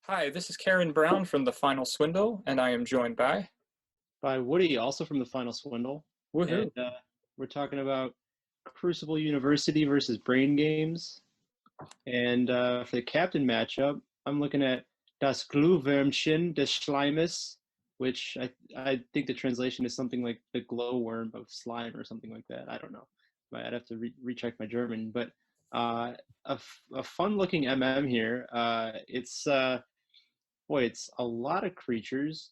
Hi, this is Karen Brown from the Final Swindle, and I am joined by By Woody, also from the Final Swindle. And Woohoo. we're talking about Crucible University versus Brain Games. And for the captain matchup, I'm looking at Das Glühwürmchen des Schleimes, which I think the translation is something like the glowworm of slime or something like that. I don't know. I'd have to recheck my German. But a fun-looking MM here. It's a lot of creatures.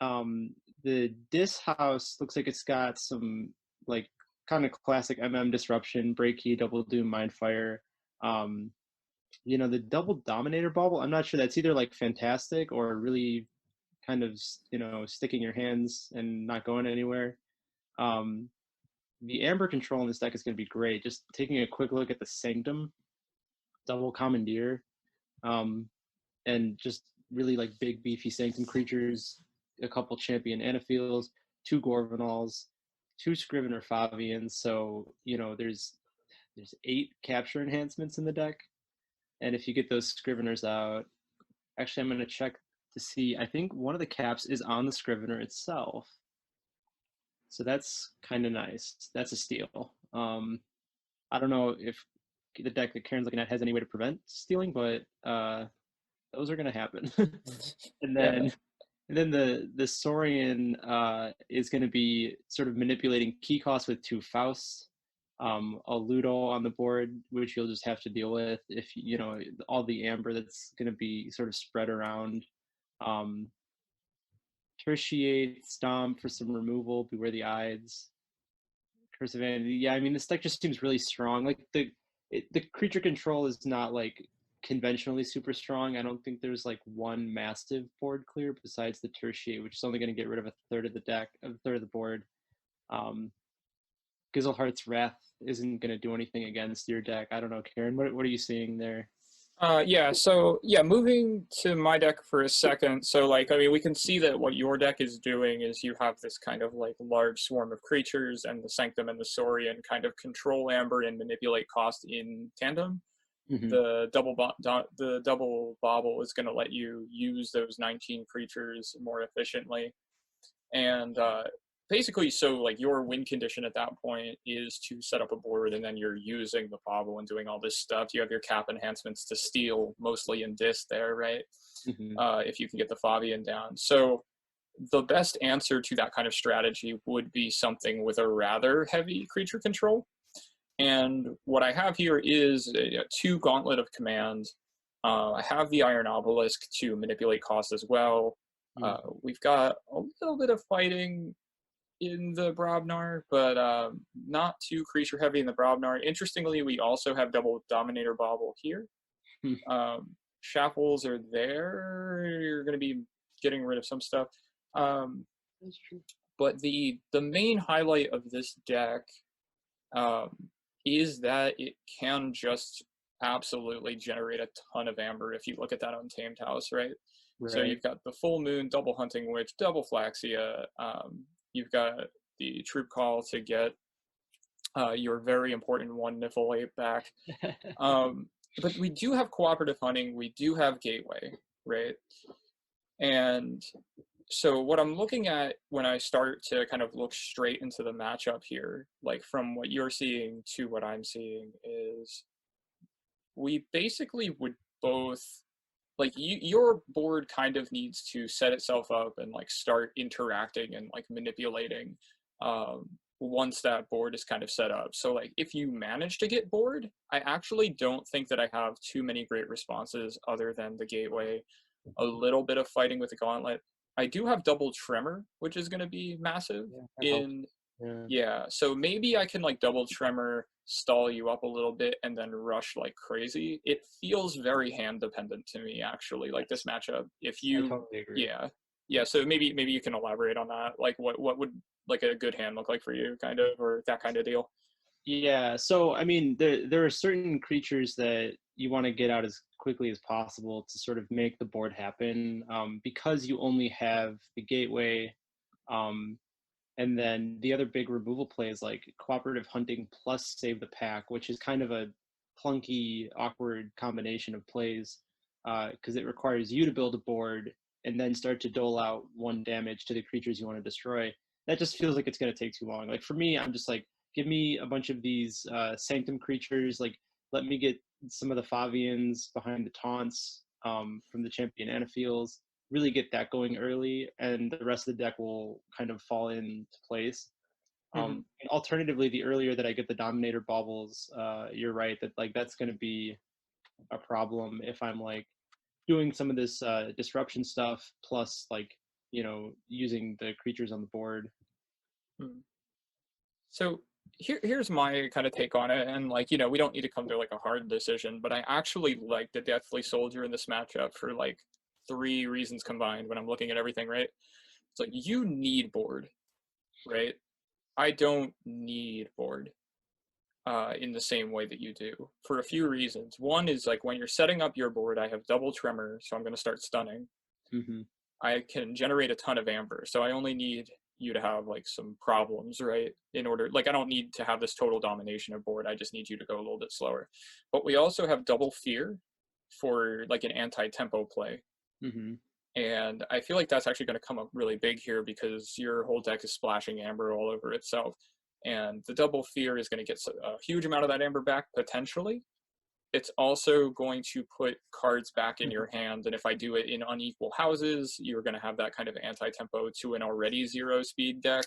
The Dis house looks like it's got some like kind of classic MM disruption, break key, double doom, mindfire. Um, the double dominator bubble. I'm not sure that's either like fantastic or really kind of sticking your hands and not going anywhere. Um, the amber control in this deck is going to be great. Just taking a quick look at the Sanctum, double commandeer, um, and just really like big beefy Sanctum creatures, a couple champion Anaphiels, two Gorvanals, two Scrivener Fabians. So there's 8 capture enhancements in the deck, and if you get those Scriveners out, actually I'm going to check to see. I think one of the caps is on the Scrivener itself, so that's kind of nice. That's a steal. I don't know if the deck that Karen's looking at has any way to prevent stealing, but those are going to happen. and Yeah. then and then the Saurian is going to be sort of manipulating key costs with 2 Fausts, a Ludo on the board, which you'll just have to deal with if all the amber that's going to be sort of spread around. Um, Tertiate, Stomp for some removal, Beware the Ides, Curse of Vanity. Yeah, I mean this deck just seems really strong. Like the creature control is not like conventionally super strong. I don't think there's like one massive board clear besides the Tertiate, which is only going to get rid of a third of the deck, a third of the board. Um, Gizelhart's Wrath isn't going to do anything against your deck. I don't know, Karen. What are you seeing there? Moving to my deck for a second. So, like, I mean, we can see that what your deck is doing is you have this kind of like large swarm of creatures, and the Sanctum and the Saurian kind of control amber and manipulate cost in tandem. Mm-hmm. The double bobble is going to let you use those 19 creatures more efficiently. And basically, so like your win condition at that point is to set up a board, and then you're using the bobble and doing all this stuff. You have your cap enhancements to steal, mostly in disc there, right? Mm-hmm. If you can get the Fabian down. So the best answer to that kind of strategy would be something with a rather heavy creature control. And what I have here is 2 Gauntlet of Command. I have the Iron Obelisk to manipulate cost as well. We've got a little bit of fighting in the Brobnar, but not too creature heavy in the Brobnar. Interestingly, we also have double Dominator Bobble here. Mm-hmm. Shackles are there. You're going to be getting rid of some stuff. That's true. But the main highlight of this deck um, is that it can just absolutely generate a ton of amber if you look at that Untamed House, right? So Right. you've got the Full Moon, double Hunting Witch, double Flaxia. You've got the Troop Call to get your very important one Niffle Ape back. But we do have Cooperative Hunting. We do have Gateway, right? And so what I'm looking at when I start to kind of look straight into the matchup here, like from what you're seeing to what I'm seeing, is we basically would both like your board kind of needs to set itself up and like start interacting and like manipulating once that board is kind of set up. So like if you manage to get bored, I actually don't think that I have too many great responses other than the Gateway, a little bit of fighting with the Gauntlet. I do have double Tremor, which is going to be massive Yeah, that helps. in Yeah. yeah, so maybe I can like double Tremor, stall you up a little bit, and then rush like crazy. It feels very hand dependent to me, actually, like this matchup. If I you, totally agree. yeah, yeah. So maybe you can elaborate on that. Like, what would like a good hand look like for you, kind of, or that kind of deal? Yeah, so I mean, there are certain creatures that you want to get out as quickly as possible to sort of make the board happen, because you only have the gateway, um, and then the other big removal play is like cooperative hunting plus save the pack, which is kind of a clunky, awkward combination of plays. because it requires you to build a board and then start to dole out 1 damage to the creatures you want to destroy. That just feels like it's going to take too long. Like for me, I'm just like, give me a bunch of these Sanctum creatures. Like let me get some of the Favians behind the taunts from the Champion Anaphiels. Really get that going early, and the rest of the deck will kind of fall into place. Mhm. Alternatively, the earlier that I get the Dominator baubles, you're right that like that's going to be a problem if I'm like doing some of this disruption stuff plus like using the creatures on the board. Mm. So here's my kind of take on it, and like we don't need to come to like a hard decision, but I actually like the Deathly Soldier in this matchup for like 3 reasons combined. When I'm looking at everything, right? It's like you need board, right? I don't need board in the same way that you do for a few reasons. One is like when you're setting up your board, I have double tremor, so I'm going to start stunning. Mm-hmm. I can generate a ton of amber, so I only need you to have like some problems, right? In order, like I don't need to have this total domination of board. I just need you to go a little bit slower. But we also have double fear for like an anti-tempo play. Mm-hmm. And I feel like that's actually going to come up really big here because your whole deck is splashing amber all over itself. And the double fear is going to get a huge amount of that amber back potentially. It's also going to put cards back in your hand. And if I do it in unequal houses, you're going to have that kind of anti-tempo to an already 0 speed deck.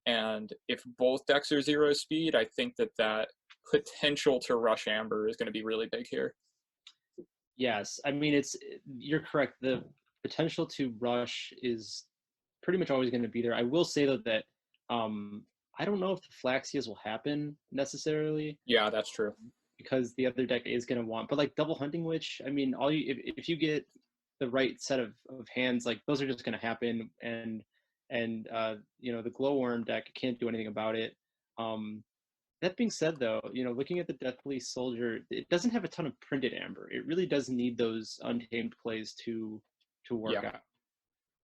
And if both decks are 0 speed, I think that potential to rush amber is going to be really big here. Yes, I mean you're correct. The potential to rush is pretty much always going to be there. I will say though that I don't know if the Flaxias will happen necessarily Yeah, that's true. because the other deck is going to want, but like Double Hunting Witch, I mean, all you if you get the right set of hands, like those are just going to happen, and the Glowworm deck can't do anything about it. That being said, though, looking at the Deathly Soldier, it doesn't have a ton of printed amber. It really does need those untamed plays to work Yeah.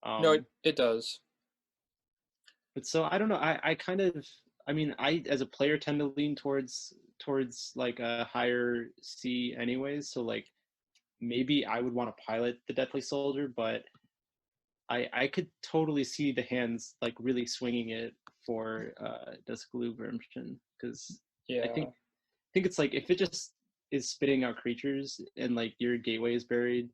out. No, it does. But so I don't know. I kind of, I mean, I as a player tend to lean towards like a higher C anyways. So like maybe I would want to pilot the Deathly Soldier, but I could totally see the hands like really swinging it for Duskblue Vermshin, because I Yeah. think it's like if it just is spitting out creatures and like your gateway is buried.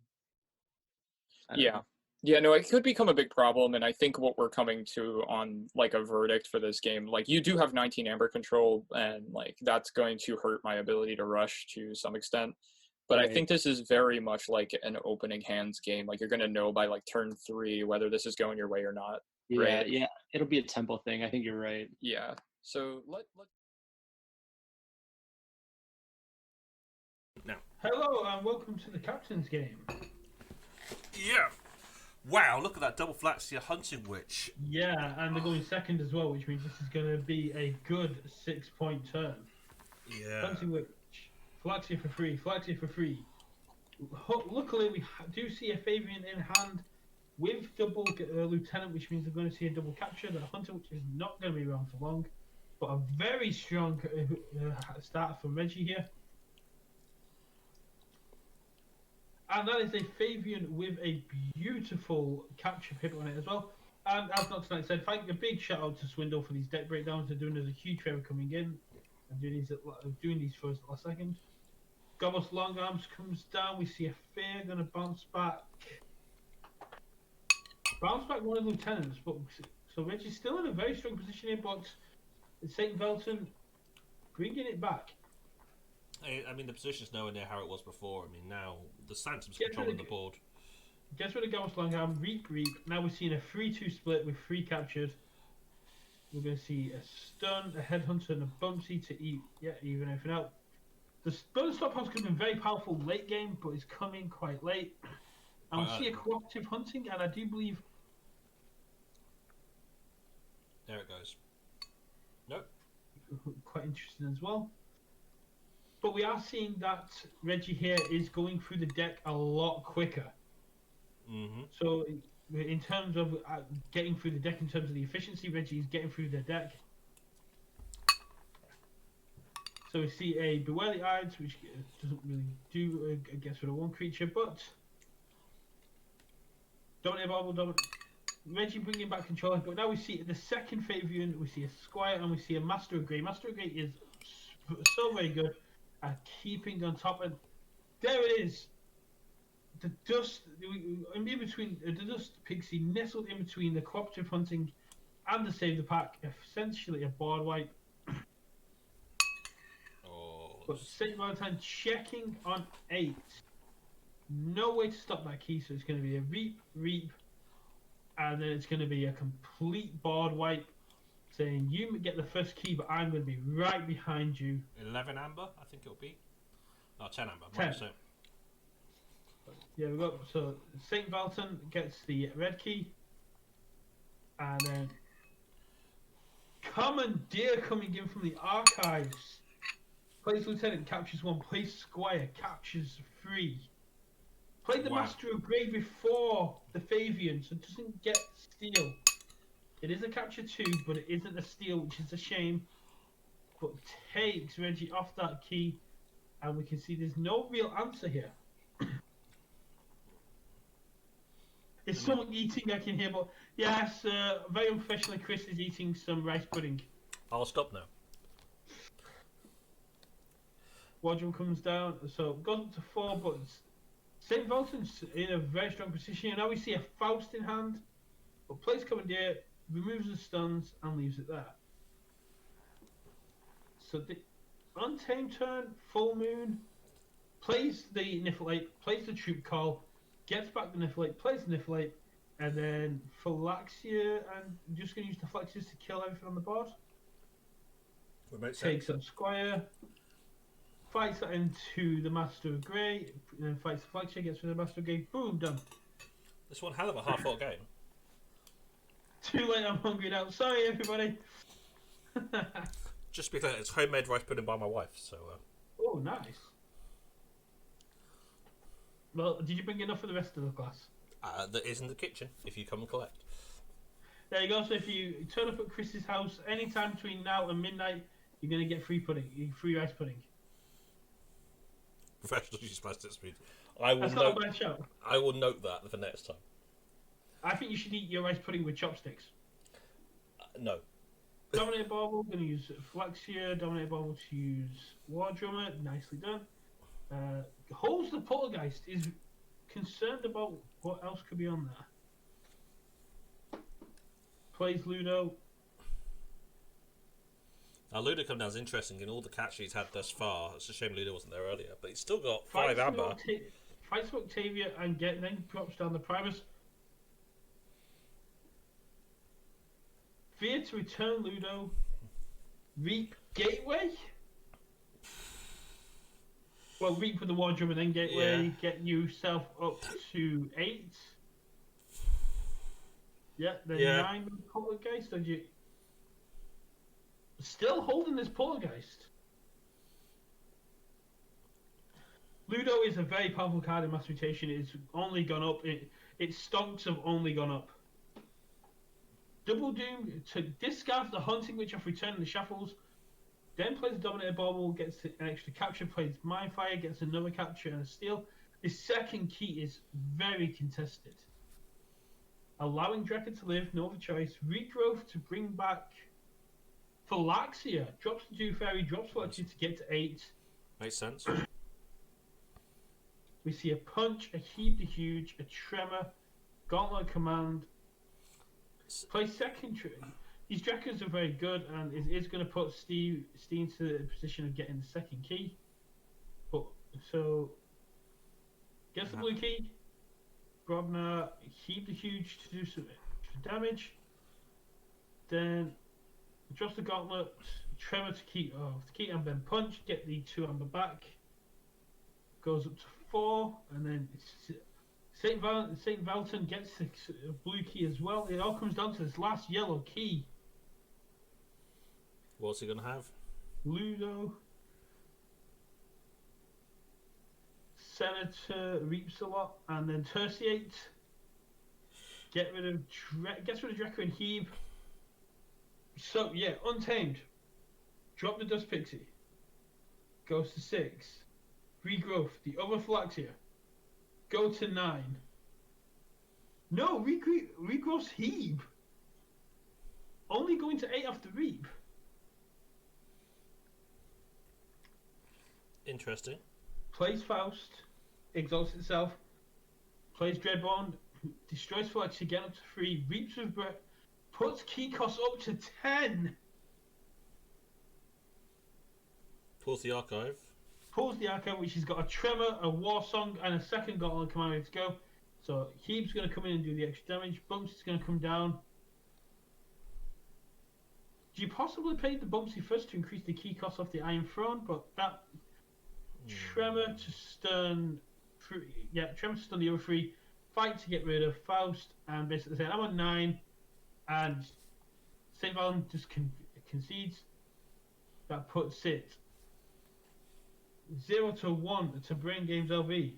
I don't Yeah. know. Yeah, no, it could become a big problem, and I think what we're coming to on like a verdict for this game, like you do have 19 amber control, and like that's going to hurt my ability to rush to some extent. But I Right. think this is very much like an opening hands game. Like you're gonna know by like turn 3 whether this is going your way or not, Yeah, right? yeah. It'll be a tempo thing. I think you're right. Yeah. So let Now, Hello and welcome to the captain's game. yeah. Wow, look at that double Flaxia Hunting Witch. Yeah, and they're going second as well, which means this is going to be a good 6-point turn. Yeah. Hunting Witch, Flaxia for free, Flaxia for free. Luckily, we do see a Fabian in hand with double Lieutenant, which means we're going to see a double capture. The Hunter, which is not going to be around for long, but a very strong start from Reggie here. And that is a Fabian with a beautiful capture pip on it as well. And as Not Tonight said, thank a big shout out to Swindle for these deck breakdowns. They're doing us a huge favour coming in and doing these for us at last second. Gobos Long Arms comes down. We see a Fear going to bounce back. Bounce back one of the lieutenants. But so Reggie's still in a very strong position here, but St. Velton bringing it back. I mean, the position's nowhere near how it was before. I mean, now the Sanctum's Get controlling rid the of- board. Gets rid of Gauss Longham, Reap. Now we're seeing a 3-2 split with 3 captured. We're going to see a stun, a headhunter, and a bumpsy to even everything out. The bonus stop house could have been very powerful late game, but it's coming quite late. And we see a cooperative hunting, and I do believe. There it goes. Nope. Quite interesting as well. But we are seeing that Reggie here is going through the deck a lot quicker. Mm-hmm. So, in terms of getting through the deck, in terms of the efficiency, Reggie is getting through the deck. So we see a Beware the Ides, which doesn't really do, I guess, with a one creature, but Dominate Bauble, Reggie bringing back control. But now we see the second Fabian, we see a Squire, and we see a Master of Grey. Master of Grey is so very good at keeping on top, and there it is. The dust in between, the dust pixie nestled in between the cooperative hunting and the save the pack, essentially a board wipe. But St. Valentine checking on 8. No way to stop that key, so it's going to be a reap, and then it's going to be a complete board wipe, saying you get the first key, but I'm going to be right behind you. 11 amber, I think it'll be. No, 10 amber. 10. So. Yeah, we got so St. Valentine gets the red key, and then Commandeer coming in from the archives. Plays Lieutenant, captures 1. Plays Squire, captures 3. Played the Master of Grey before the Fabian, so it doesn't get steal. It is a capture 2, but it isn't a steal, which is a shame. But takes Reggie off that key, and we can see there's no real answer here. Is someone eating? I can hear, but yes, very unprofessionally, Chris is eating some rice pudding. I'll stop now. Wardrobe comes down, so goes up to 4, but St. Valentine's in a very strong position. And now we see a Faust in hand, but plays Commandeer, removes the stuns, and leaves it there. So the Untamed turn, Full Moon, plays the Niflate, plays the Troop Call, gets back the Niflate, plays the Niflate, and then Phylaxia, and just going to use the Flexies to kill everything on the board. Takes up Squire, fights that into the Master of Grey, and then fights the Flexion, gets rid of the Master of Grey, boom, done. This one hell of a half-fought game. Too late, I'm hungry now. Sorry, everybody. Just because it's homemade rice pudding by my wife, so... Oh, nice. Well, did you bring enough for the rest of the class? That is in the kitchen, if you come and collect. There you go, so if you turn up at Chris's house anytime between now and midnight, you're going to get free pudding, free rice pudding. Professional use plastic speed. That's not a bad shout. I will note that for next time. I think you should eat your rice pudding with chopsticks. No. Dominator Bauble, going to use Flaxia. Dominator Bauble to use War Drummer. Nicely done. Holds the Poltergeist. Is concerned about what else could be on there. Plays Ludo. Now, Ludo come down is interesting in all the catch he's had thus far. It's a shame Ludo wasn't there earlier, but he's still got 5 amber. Fights Octavia and then drops down the Primus. Fear to return Ludo. Reap Gateway. Well, Reap with the Wardrobe and then Gateway. Yeah. Get yourself up to 8. Yeah, then 9 with Poltergeist. And you still holding this Poltergeist. Ludo is a very powerful card in Mass Mutation. It's only gone up. Its stocks have only gone up. Double Doom to discard the Hunting Witch off returning the Shuffles. Then plays the Dominator Bauble, gets an extra capture, plays Mindfire, gets another capture and a steal. His second key is very contested. Allowing Drekka to live, no other choice. Regrowth to bring back Phylaxia. Drops the 2 Fairy, drops Phylaxia to get to 8. Makes sense. We see a Punch, a Heap the Huge, a Tremor, Gauntlet Command. Play second. These Drekkas are very good, and is going to put Steve into the position of getting the second key. But so gets the blue key. Grobnar, Heap the Huge to do some damage. Then drops the Gauntlet, Tremor to keep and then Punch, get the 2 amber back. Goes up to 4, and then St. Valentine gets the blue key as well. It all comes down to this last yellow key. What's he going to have? Ludo. Senator reaps a lot, and then Tertiate. Gets rid of Drekka and Heap. So yeah, Untamed. Drop the Dust Pixie. goes to 6. Regrowth, the other Flaxia, go to 9. No, Regrowth's Heeb. Only going to 8 after Reap. Interesting. Plays Faust, exalts itself. Plays Dreadbond, destroys Flaxia again up to 3. Reaps with Breath, puts key cost up to 10. Pulls the archive. Pulls the archive, which has got a Tremor, a War Song, and a second Gauntlet command ready to go. So Heeb's going to come in and do the extra damage. Bumpsy's going to come down. Do you possibly play the Bumpsy first to increase the key cost off the Iron Throne? But that Tremor to stun, Tremor to stun the other 3. Fight to get rid of Faust, and basically say I'm on 9, and St. Valen just concedes. That puts it 0 to 1 to Brain Games LV.